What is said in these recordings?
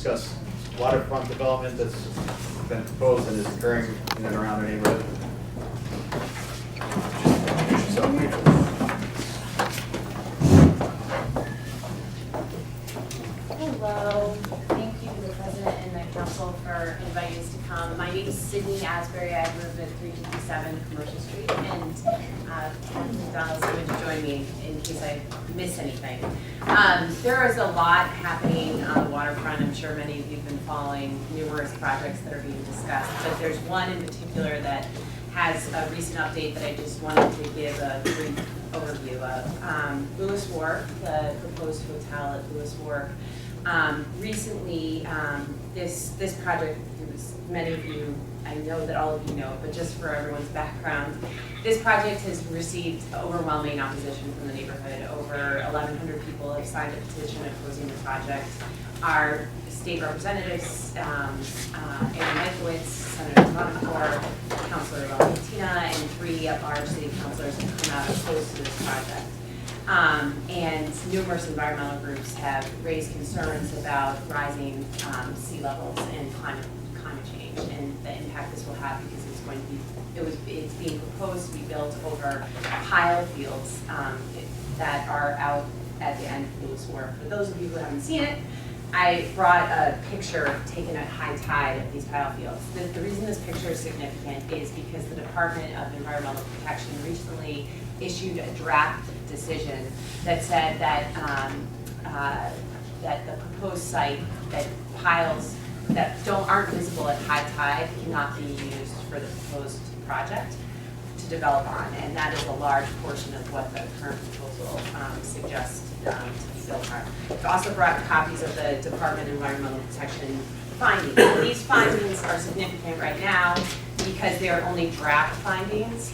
discuss waterfront development that's been proposed and is occurring in and around our neighborhood. Just introduce yourself. Hello, thank you to the president and the council for inviting us to come. My name is Sydney Asbury. I live at 357 Commercial Street, and Donald's going to join me in case I miss anything. There is a lot happening on the waterfront. I'm sure many of you have been following numerous projects that are being discussed, but there's one in particular that has a recent update that I just wanted to give a brief overview of. Lewis Wharf, the proposed hotel at Lewis Wharf. Recently, this project, many of you, I know that all of you know, but just for everyone's background, this project has received overwhelming opposition from the neighborhood. Over 1,100 people have signed a petition opposing the project. Our state representatives, Aaron Michaelowicz, Senator Monacore, Councilor Valentina, and 3 of our city councilors have come out opposed to this project. And numerous environmental groups have raised concerns about rising sea levels and climate change and the impact this will have, because it's going to be, it's being proposed to be built over pile fields that are out at the end of Lewis Wharf. For those of you who haven't seen it, I brought a picture taken at high tide of these pile fields. The reason this picture is significant is because the Department of Environmental Protection recently issued a draft decision that said that that the proposed site, that piles that aren't visible at high tide cannot be used for the proposed project to develop on, and that is a large portion of what the current proposal suggests to be built on. I've also brought copies of the Department of Environmental Protection findings. These findings are significant right now because they are only draft findings.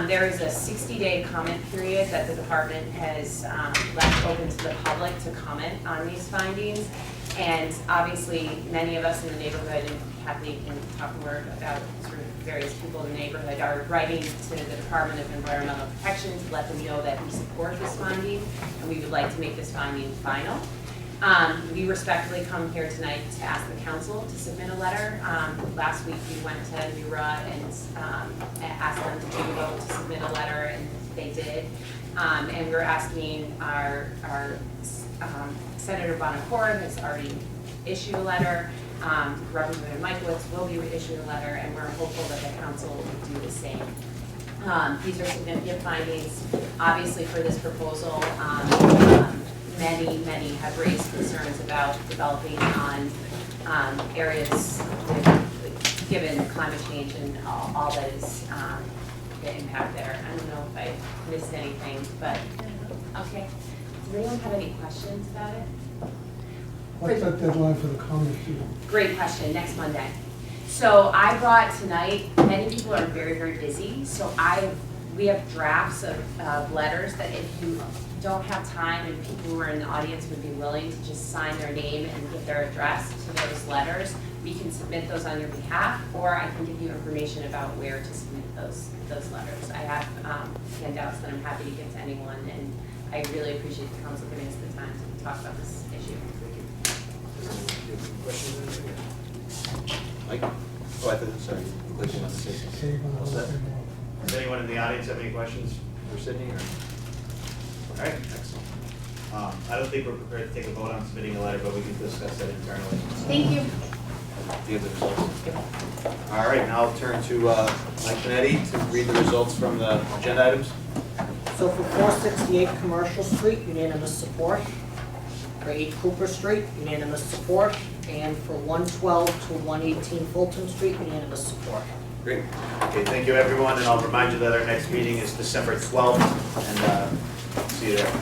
There is a 60-day comment period that the department has left open to the public to comment on these findings. And obviously, many of us in the neighborhood, and Kathy can talk more about sort of various people in the neighborhood, are writing to the Department of Environmental Protection to let them know that we support this finding and we would like to make this finding final. We respectfully come here tonight to ask the council to submit a letter. Last week we went to NEWNC and asked them to take a vote to submit a letter, and they did. And we're asking our Senator Bonacore has already issued a letter. Representative Michaelowicz will be issuing a letter, and we're hopeful that the council will do the same. These are significant findings, obviously, for this proposal. Many have raised concerns about developing on areas given climate change and all that is the impact there. I don't know if I missed anything, but okay. Does anyone have any questions about it? What's that deadline for the comments due? Great question, next Monday. So I brought tonight, many people are very busy, so we have drafts of letters that if you don't have time and people who are in the audience would be willing to just sign their name and give their address to those letters, we can submit those on your behalf, or I can give you information about where to submit those letters. I have handouts that I'm happy to give to anyone, and I really appreciate the council giving us the time to talk about this issue. Questions? Mike? Oh, I thought, sorry. Question on the station. All set? Does anyone in the audience have any questions for Sydney? Or? All right, excellent. I don't think we're prepared to take a vote on submitting a letter, but we can discuss that internally. Thank you. Do you have the results? All right, now I'll turn to Mike Benetti to read the results from the agenda items. So for 468 Commercial Street, unanimous support. For 8 Cooper Street, unanimous support. And for 112 to 118 Fulton Street, unanimous support. Great. Okay, thank you everyone, and I'll remind you that our next meeting is December 12th, and see you there.